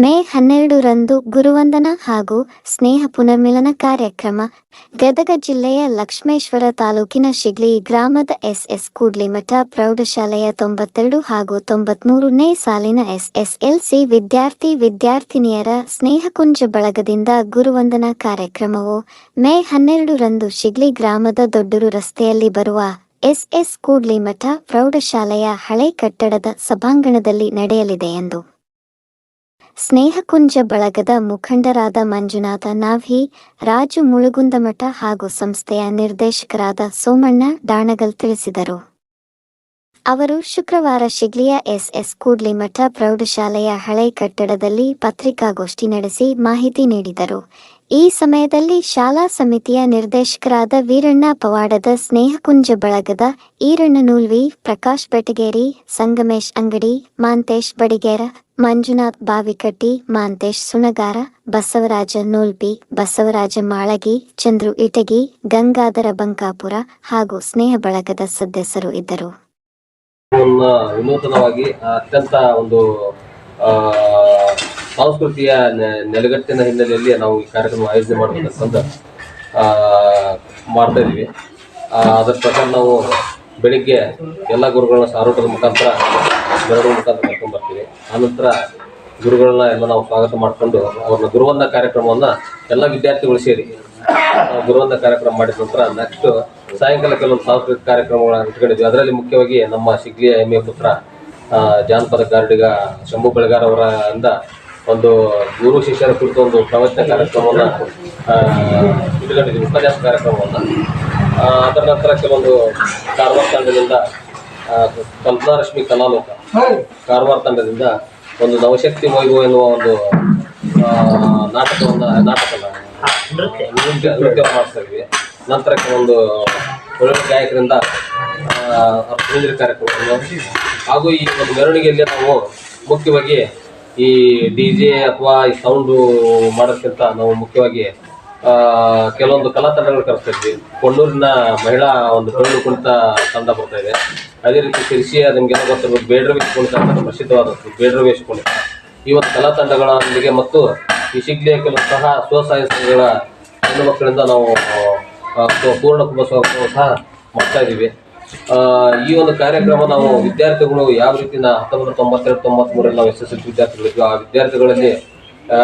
ಮೇ 12ರಂದು ಗುರುವಂದನಾ ಹಾಗೂ ಸ್ನೇಹ ಪುನರ್ಮಿಲನ ಕಾರ್ಯಕ್ರಮ. ಗದಗ ಜಿಲ್ಲೆಯ ಲಕ್ಷ್ಮೇಶ್ವರ ತಾಲೂಕಿನ ಶಿಗ್ಲಿ ಗ್ರಾಮದ ಎಸ್ ಕೂಡ್ಲಿಮಠ ಪ್ರೌಢಶಾಲೆಯ 92 ಹಾಗೂ 93ನೇ ಸಾಲಿನ SSLC ವಿದ್ಯಾರ್ಥಿನಿಯರ ಸ್ನೇಹಕುಂಜ ಬಳಗದಿಂದ ಗುರುವಂದನಾ ಕಾರ್ಯಕ್ರಮವು ಮೇ 12ರಂದು ಶಿಗ್ಲಿ ಗ್ರಾಮದ ದೊಡ್ಡೂರು ರಸ್ತೆಯಲ್ಲಿ ಬರುವ SS ಕೂಡ್ಲಿಮಠ ಪ್ರೌಢಶಾಲೆಯ ಹಳೆ ಕಟ್ಟಡದ ಸಭಾಂಗಣದಲ್ಲಿ ನಡೆಯಲಿದೆ ಎಂದು ಸ್ನೇಹಕುಂಜ ಬಳಗದ ಮುಖಂಡರಾದ ಮಂಜುನಾಥ ನಾವ್ಹಿ, ರಾಜು ಮುಳುಗುಂದಮಠ ಹಾಗೂ ಸಂಸ್ಥೆಯ ನಿರ್ದೇಶಕರಾದ ಸೋಮಣ್ಣ ಡಾಣಗಲ್ ತಿಳಿಸಿದರು. ಅವರು ಶುಕ್ರವಾರ ಶಿಗ್ಲಿಯ SS ಕೂಡ್ಲಿಮಠ ಪ್ರೌಢಶಾಲೆಯ ಹಳೆ ಕಟ್ಟಡದಲ್ಲಿ ಪತ್ರಿಕಾಗೋಷ್ಠಿ ನಡೆಸಿ ಮಾಹಿತಿ ನೀಡಿದರು. ಈ ಸಮಯದಲ್ಲಿ ಶಾಲಾ ಸಮಿತಿಯ ನಿರ್ದೇಶಕರಾದ ವೀರಣ್ಣ ಪವಾಡದ ಸ್ನೇಹಕುಂಜ ಬಳಗದ ಈರಣ್ಣ ನೂಲ್ವಿ, ಪ್ರಕಾಶ್ ಬೆಟಗೇರಿ, ಸಂಗಮೇಶ್ ಅಂಗಡಿ, ಮಾಂತೇಶ್ ಬಡಿಗೇರ, ಮಂಜುನಾಥ್ ಬಾವಿಕಟ್ಟಿ, ಮಾಂತೇಶ್ ಸುಣಗಾರ, ಬಸವರಾಜ ನೂಲ್ಪಿ, ಬಸವರಾಜ ಮಾಳಗಿ, ಚಂದ್ರು ಇಟಗಿ, ಗಂಗಾಧರ ಬಂಕಾಪುರ ಹಾಗೂ ಸ್ನೇಹ ಬಳಗದ ಸದಸ್ಯರು ಇದ್ದರು. ವಿನೂತನವಾಗಿ ಅತ್ಯಂತ ಒಂದು ಸಂಸ್ಕೃತಿಯ ನೆಲೆಗಟ್ಟಿನ ಹಿನ್ನೆಲೆಯಲ್ಲಿ ನಾವು ಈ ಕಾರ್ಯಕ್ರಮ ಆಯೋಜನೆ ಮಾಡಬೇಕಂತ ಮಾಡ್ತಾ ಇದ್ದೀವಿ. ಅದರ ಪ್ರಕಾರ ನಾವು ಬೆಳಿಗ್ಗೆ ಎಲ್ಲ ಗುರುಗಳನ್ನ ಸಾರೋಟದ ಮುಖಾಂತರ ಮೆರವಣಿಗೆ ಮುಖಾಂತರ ಕರ್ಕೊಂಡು ಬರ್ತೀವಿ. ಆನಂತರ ಗುರುಗಳನ್ನ ಎಲ್ಲ ನಾವು ಸ್ವಾಗತ ಮಾಡಿಕೊಂಡು ಅವ್ರನ್ನ ಗುರುವಂದನಾ ಕಾರ್ಯಕ್ರಮವನ್ನು ಎಲ್ಲ ವಿದ್ಯಾರ್ಥಿಗಳು ಸೇರಿ ಗುರುವಂದನಾ ಕಾರ್ಯಕ್ರಮ ಮಾಡಿದ ನಂತರ ನೆಕ್ಸ್ಟ್ ಸಾಯಂಕಾಲ ಕೆಲವೊಂದು ಸಾಂಸ್ಕೃತಿಕ ಕಾರ್ಯಕ್ರಮಗಳನ್ನು ಇಟ್ಕೊಂಡಿದ್ವಿ. ಅದರಲ್ಲಿ ಮುಖ್ಯವಾಗಿ ನಮ್ಮ ಶಿಗ್ಲಿಯ ಹೆಮ್ಮೆಯ ಪುತ್ರ ಜಾನಪದ ಗಾರ್ಡಿಗ ಶಂಭು ಬೆಳಗಾರ್ ಅವರಿಂದ ಒಂದು ಗುರು ಶಿಷ್ಯರ ಕುರಿತು ಒಂದು ಪ್ರವಚನ ಕಾರ್ಯಕ್ರಮವನ್ನು ಇಟ್ಕೊಂಡಿದ್ವಿ, ಉಪನ್ಯಾಸ ಕಾರ್ಯಕ್ರಮವನ್ನು. ಅದರ ನಂತರ ಕೆಲವೊಂದು ಕಾರವಾರ ತಂಡದಿಂದ ಕಲ್ಪನಾ ರಶ್ಮಿ ಕಲಾಲೋಕ ಕಾರವಾರ ತಂಡದಿಂದ ಒಂದು ನವಶಕ್ತಿ ವೈಭವ ಎನ್ನುವ ಒಂದು ನೃತ್ಯ ಮಾಡಿಸ್ತಾ ಇದ್ವಿ. ನಂತರ ಕೆಲವೊಂದು ಒಳ್ಳೆ ಗಾಯಕರಿಂದ ಅರ್ಥ ಕಾರ್ಯಕ್ರಮವನ್ನು ಹಾಗೂ ಈ ಒಂದು ಮೆರವಣಿಗೆಯಲ್ಲಿ ನಾವು ಮುಖ್ಯವಾಗಿ ಈ DJ ಅಥವಾ ಈ ಸೌಂಡು ಮಾಡೋದಕ್ಕಿಂತ ನಾವು ಮುಖ್ಯವಾಗಿ ಕೆಲವೊಂದು ಕಲಾ ತಂಡಗಳು ಕರೆಸ್ತಾ ಇದ್ವಿ. ಕೊಂಡೂರಿನ ಮಹಿಳಾ ಒಂದು ಡೊಳ್ಳು ಕುಣಿತ ತಂಡ ಬರ್ತಾ ಇದೆ. ಅದೇ ರೀತಿ ಶಿರ್ಸಿಯ ನಿಮಗೆಲ್ಲ ಗೊತ್ತಿರ್ಬೋದು ಬೇಡ್ರವೇಶ್ ಕುಣಿತ ಅಂತ ಪ್ರಸಿದ್ಧವಾದದ್ದು ಬೇಡ್ರವೇಶ್ ಕುಣಿತ. ಈ ಒಂದು ಕಲಾ ತಂಡಗಳೊಂದಿಗೆ ಮತ್ತು ಈ ಶಿಗ್ಲಿಯ ಕೆಲವು ಸಹ ಸ್ವಸಹಾಯ ಸಂಘಗಳ ಹೆಣ್ಣು ಮಕ್ಕಳಿಂದ ನಾವು ಪೂರ್ಣ ಕುಂಭೋತ್ಸವ ಸಹ ಮಾಡ್ತಾ ಇದ್ದೀವಿ. ಈ ಒಂದು ಕಾರ್ಯಕ್ರಮ ನಾವು ವಿದ್ಯಾರ್ಥಿಗಳು ಯಾವ ರೀತಿ 1992-93 ನಾವು SSLC ವಿದ್ಯಾರ್ಥಿಗಳಿದ್ವಿ, ಆ ವಿದ್ಯಾರ್ಥಿಗಳಲ್ಲಿ